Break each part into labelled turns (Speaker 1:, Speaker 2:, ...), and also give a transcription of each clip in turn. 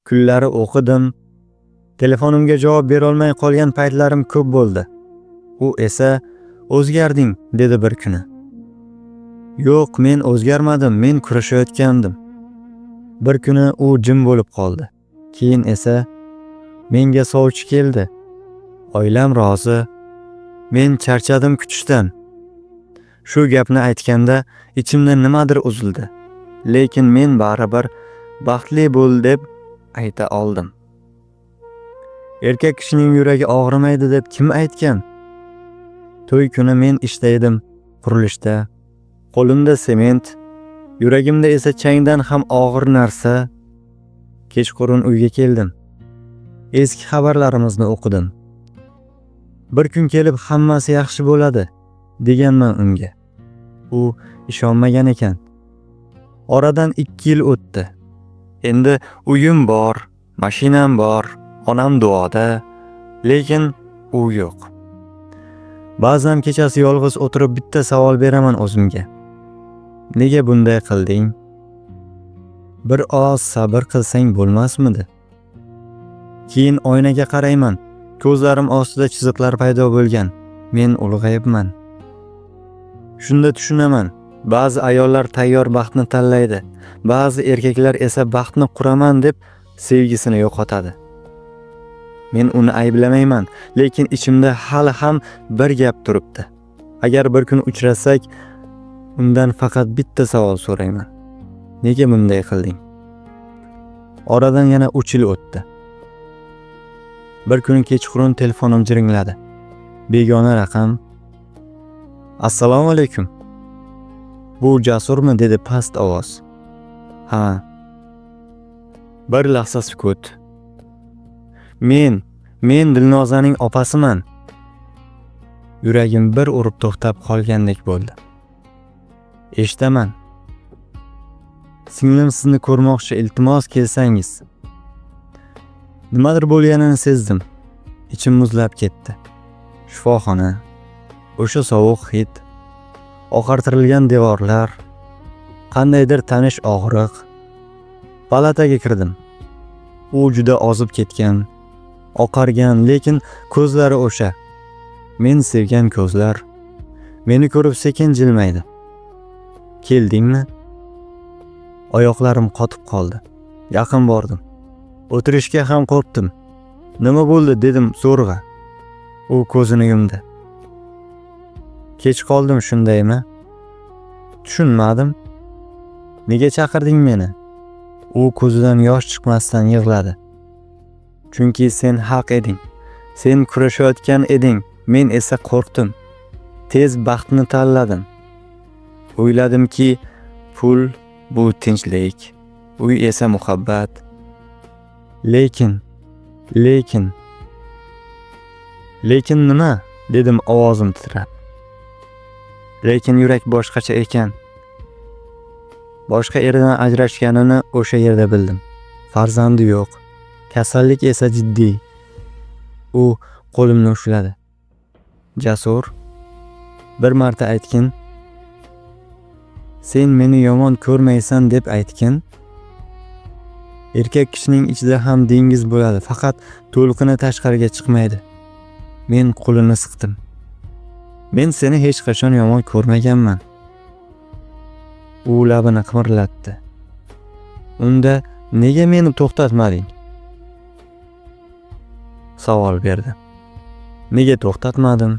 Speaker 1: Kunlari o'qidim. Telefonimga javob bera olmay qolgan paytlarim ko'p bo'ldi. U esa "O'zgarding" dedi bir kuni. Yo'q, men o'zgarmadim, men kurashayotgandim. Bir kuni u jim bo'lib qoldi. Keyin esa menga sovchi keldi. Oilam rozi. Men charchadim kutishdan. Shu gapni aytganda ichimda nimadir uzildi. Lekin men baribir baxtli bo'l deb ayta oldim. Erkak kishining yuragi og'rimaydi deb kim aytgan? To'y kuni men ishda edim, qurilishda. Qo'limda sement, yuragimda esa changdan ham og'ir narsa. Kechqurun uyga keldim. Eski xabarlarimizni o'qidim. Bir kun kelib hammasi yaxshi bo'ladi deganman unga. U ishonmagan ekan. Oradan 2 yil o'tdi. Endi uyim bor, mashinam bor, onam duoda, lekin u yo'q. Ba'zan kechasi yolg'iz o'tirib bitta savol beraman o'zimga. Nega bunday qilding? Bir oz sabr qilsang bo'lmasmidi? Keyin oynaga qarayman. Ko'zlarim ostida chiziqlar paydo bo'lgan. Men ulg'ayibman. Shunda tushunaman. Ba'zi ayollar tayyor baxtni tanlaydi. Ba'zi erkaklar esa baxtni quraman deb sevgisini yo'qotadi. Men uni ayblamayman, lekin ichimda hali ham bir gap turibdi. Agar bir kun uchrasak, undan faqat bitta savol so'rayman. Nega bunday qilding? Oradan yana 3 yil o'tdi. Bir kuni kechqurun telefonim jiringladi. Begona raqam. Assalomu alaykum. Bu Jasurmi dedi past ovoz. Ha. Bir lahza sukut. Men Dilnozaning opasiman. Yuragim bir urib to'xtab qolgandek bo'ldi. Eshitaman. Singlim sizni ko'rmoqchi, iltimos kelsangiz. Nimadir bo'lganini sezdim. Ichim muzlab ketdi. Shifoxona, o'sha sovuq hid, oqartirilgan devorlar, qandaydir tanish og'riq. Palataga kirdim. U juda ozib ketgan, oqargan, lekin ko'zlari o'sha. Men sevgan ko'zlar. Meni ko'rib sekin jilmaydi. Keldingmi? Oyoqlarim qotib qoldi. Yaqin bordim. O'tirishga ham qo'rqdim. Nima bo'ldi dedim zo'rg'a. U ko'zini yumdi. Kech qoldim shundaymi? Tushunmadim. Nega chaqirding meni? U ko'zidan yosh chiqmasdan yig'ladi. Chunki sen haq eding. Sen kurashayotgan eding, men esa qo'rqdim. Tez baxtni tanladim. O'yladimki, pul bu tinchlik, uy esa muhabbat. Lekin nima? Dedim ovozim titrab. Lekin yurak boshqacha ekan. Boshqa erdan ajrashganini o'sha yerda bildim. Farzandi yo'q. Kasallik esa jiddiy. U qo'limni ushladi. Jasur, bir marta aytgin. Sen meni yomon ko'rmaysan deb aytgin. Erkak kishining ichida ham dengiz bo'ladi, faqat to'lqini tashqariga chiqmaydi. Men qo'lini siqdim. Men seni hech qachon yomon ko'rmaganman. U labini qimirlatdi. Unda nega meni to'xtatmading? Savol berdi. Nega to'xtatmadim?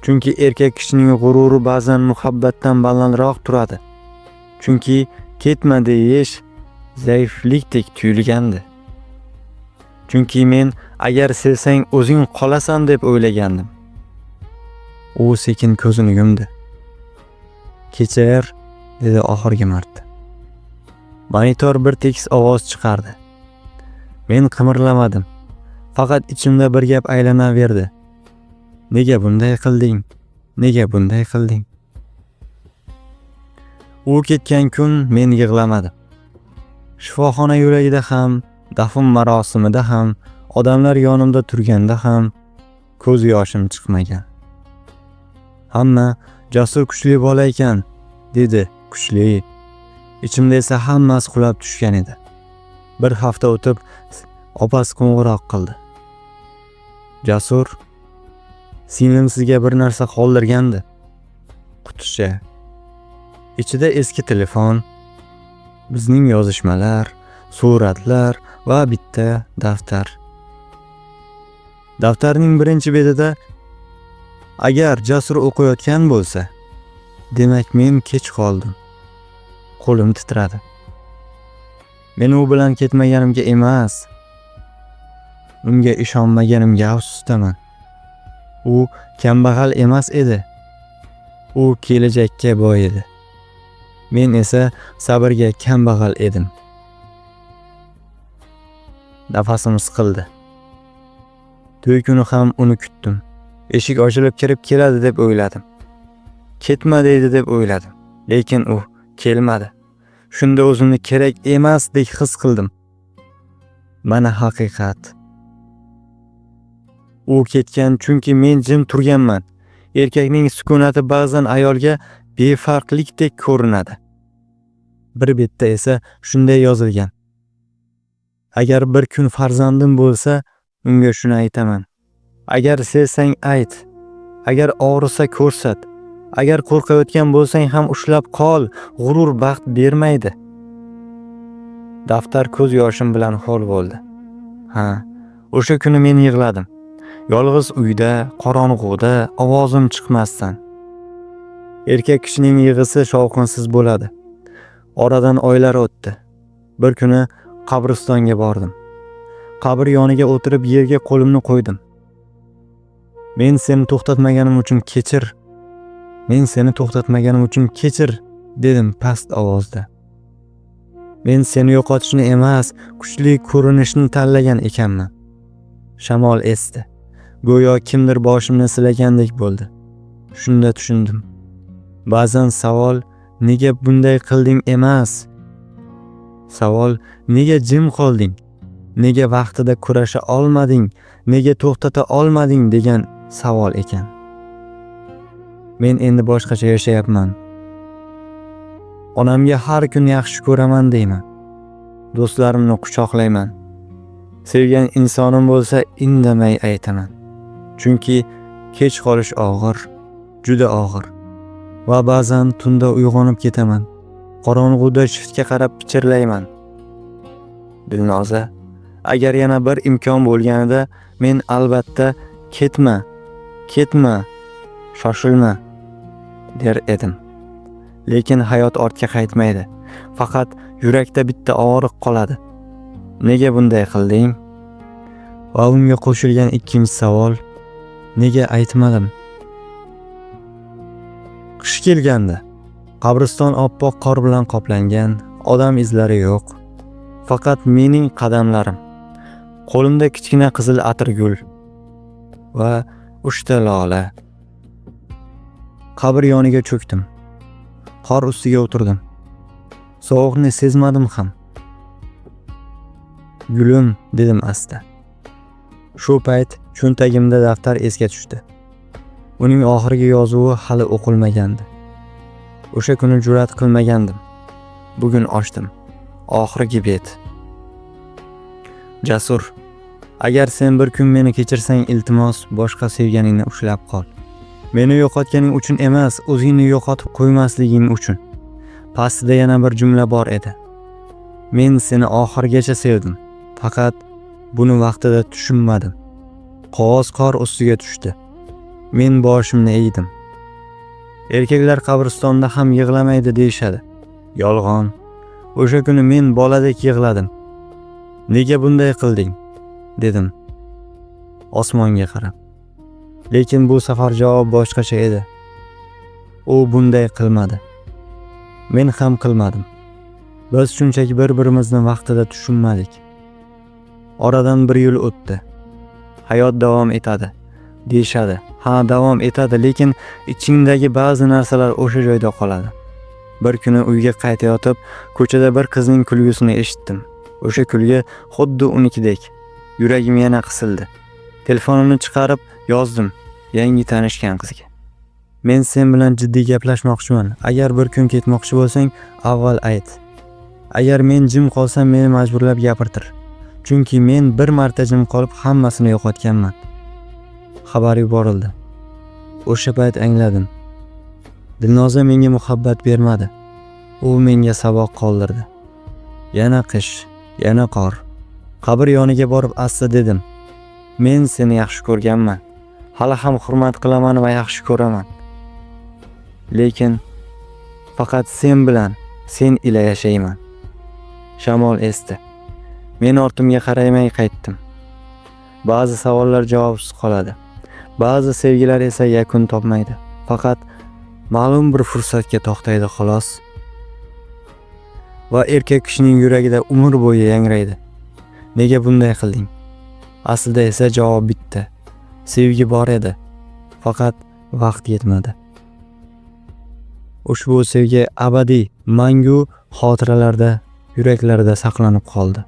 Speaker 1: Chunki erkak kishining g'ururi ba'zan muhabbatdan balandroq turadi. Chunki ketma deyish zaiflikdek tuyulgandi. Chunki men agar sevsang o'zing qolasan deb o'ylagandim. U sekin ko'zini yumdi. Kechir, dedi oxirgi marta. Monitor bir tekis ovoz chiqardi. Men qimirlamadim. Faqat ichimda bir gap aylanaverdi. Nega bunday qilding? Nega bunday qilding? U ketgan kun men yig'lamadim. Shifoxona yo'lagida ham, dafn marosimida ham, odamlar yonimda turganda ham ko'z yoshim chiqmagan. Hamma Jasur kuchli bola ekan, dedi, kuchli. Ichimda esa hammasi qulab tushgan edi. Bir hafta o'tib opasi qo'ng'iroq qildi. Jasur, singlim sizga bir narsa qoldirgandi. Quticha. Ichida eski telefon, bizning yozishmalar, suratlar va bitta daftar. Daftarning birinchi betida agar Jasur o'qiyotgan bo'lsa, demak men kech qoldim. Qo'lim titradi. Men u bilan ketmaganimga emas, unga ishonmaganimga afsusdaman. U kambag'al emas edi. U kelajakka boy edi. Men esa sabrga kambag'al edim. Nafasim siqildi. To'y kuni ham uni kutdim. Eshik ochilib kirib keladi deb o'yladim. Ketma deydi deb o'yladim, lekin u kelmadi. Shunda o'zimni kerak emasdek his qildim. Mana haqiqat. U ketgan chunki men jim turganman. Erkakning sukunati ba'zan ayolga befarqlikdek ko'rinadi. Bir betda esa shunday yozilgan. Agar bir kun farzandim bo'lsa, unga shuni aytaman. Agar sevsang ayt. Agar og'risa ko'rsat. Agar qo'rqayotgan bo'lsang ham ushlab qol. G'urur baxt bermaydi. Daftar ko'z yoshim bilan ho'l bo'ldi. Ha, o'sha kuni men yig'ladim. Yolg'iz uyda, qorong'uda, ovozim chiqmasdan. Erkak kishining yig'isi shovqinsiz bo'ladi. Oradan oylar o'tdi. Bir kuni qabristonga bordim. Qabr yoniga o'tirib yerga qo'limni qo'ydim. Men seni to'xtatmaganim uchun kechir. Men seni to'xtatmaganim uchun kechir, dedim past ovozda. Men seni yo'qotishni emas, kuchli ko'rinishni tanlagan ekanman. Shamol esdi. Go'yo kimdir boshimni silagandek bo'ldi. Shunda tushundim. Ba'zan savol nega bunday qilding emas. Savol nega jim qolding? Nega vaqtida kurasha olmading? Nega to'xtata olmading degan savol ekan. Men endi boshqacha yashayapman. Onamga har kun yaxshi ko'raman deyman. Do'stlarimni quchoqlayman. Sevgan insonim bo'lsa indamay aytaman. Chunki kech qolish og'ir, juda og'ir. Va ba'zan tunda uyg'onib ketaman. Qorong'uda shiftga qarab pichirlayman. Dilnoza, agar yana bir imkon bo'lganida men albatta ketma, shoshilma der edim. Lekin hayot ortga qaytmaydi. Faqat yurakda bitta og'riq qoladi. Nega bunday qilding? Va unga qo'shilgan ikkinchi savol, nega aytmadim? Qish kelgandi. Qabriston oppoq qor bilan qoplangan, odam izlari yo'q. Faqat mening qadamlarim. Qo'limda kichkina qizil atirgul va 3 ta lola. Qabr yoniga cho'kdim. Qor ustiga o'tirdim. Sovuqni sezmadim ham. Gulim, dedim asta. Shu payt cho'ntagimda daftar esga tushdi. Uning oxirgi yozuvi hali o'qilmagandi. O'sha kuni jur'at qilmagandim. Bugun ochdim. Oxirgi bet. Jasur, agar sen bir kun meni kechirsang, iltimos boshqa sevganingni ushlab qol. Meni yo'qotganing uchun emas, o'zingni yo'qotib qo'ymasliging uchun. Pastida yana bir jumla bor edi. Men seni oxirgacha sevdim. Faqat buni vaqtida tushunmadim. Qog'oz qor ustiga tushdi. Men boshimni egdim. Erkaklar qabristonda ham yig'lamaydi deyshadi. Yolg'on. O'sha kuni men boladek yig'ladim. Nega bunday qilding? Dedim. Osmonga qarab. Lekin bu safar javob boshqacha edi. U bunday qilmadi. Men ham qilmadim. Biz shunchaki bir-birimizni vaqtida tushunmadik. Oradan 1 yil o'tdi. Hayot davom etadi, deyshadi. Ha, davom etadi, lekin ichingdagi ba'zi narsalar o'sha joyda qoladi. Bir kuni uyga qaytayotib, ko'chada bir qizning kulgisini eshitdim. O'sha kulgi xuddi unikidek. Yuragim yana qisildi. Telefonimni chiqarib yozdim yangi tanishgan qizga. Men sen bilan jiddiy gaplashmoqchiman. Agar bir kun ketmoqchi bo'lsang, avval ayt. Agar men jim qolsam meni majburlab gapirtir. Chunki men bir marta jim qolib hammasini yo'qotganman. Xabar yuborildi. O'sha payt angladim. Dilnoza menga muhabbat bermadi. U menga saboq qoldirdi. Yana qish, yana qor. Qabr yoniga borib asta dedim. Men seni yaxshi ko'rganman. Hali ham hurmat qilaman va yaxshi ko'raman. Lekin faqat sen bilan, sen ila yashayman. Shamol esdi. Men ortimga qaramay qaytdim. Ba'zi savollar javobsiz qoladi. Ba'zi sevgilar esa yakun topmaydi. Faqat ma'lum bir fursatga to'xtaydi xolos. Va erkak kishining yuragida umr bo'yi yangraydi. Nega bunday qilding? Aslida esa javob bitta. Sevgi bor edi. Faqat vaqt yetmadi. Ushbu sevgi abadiy, mangu xotiralarda, yuraklarda saqlanib qoldi.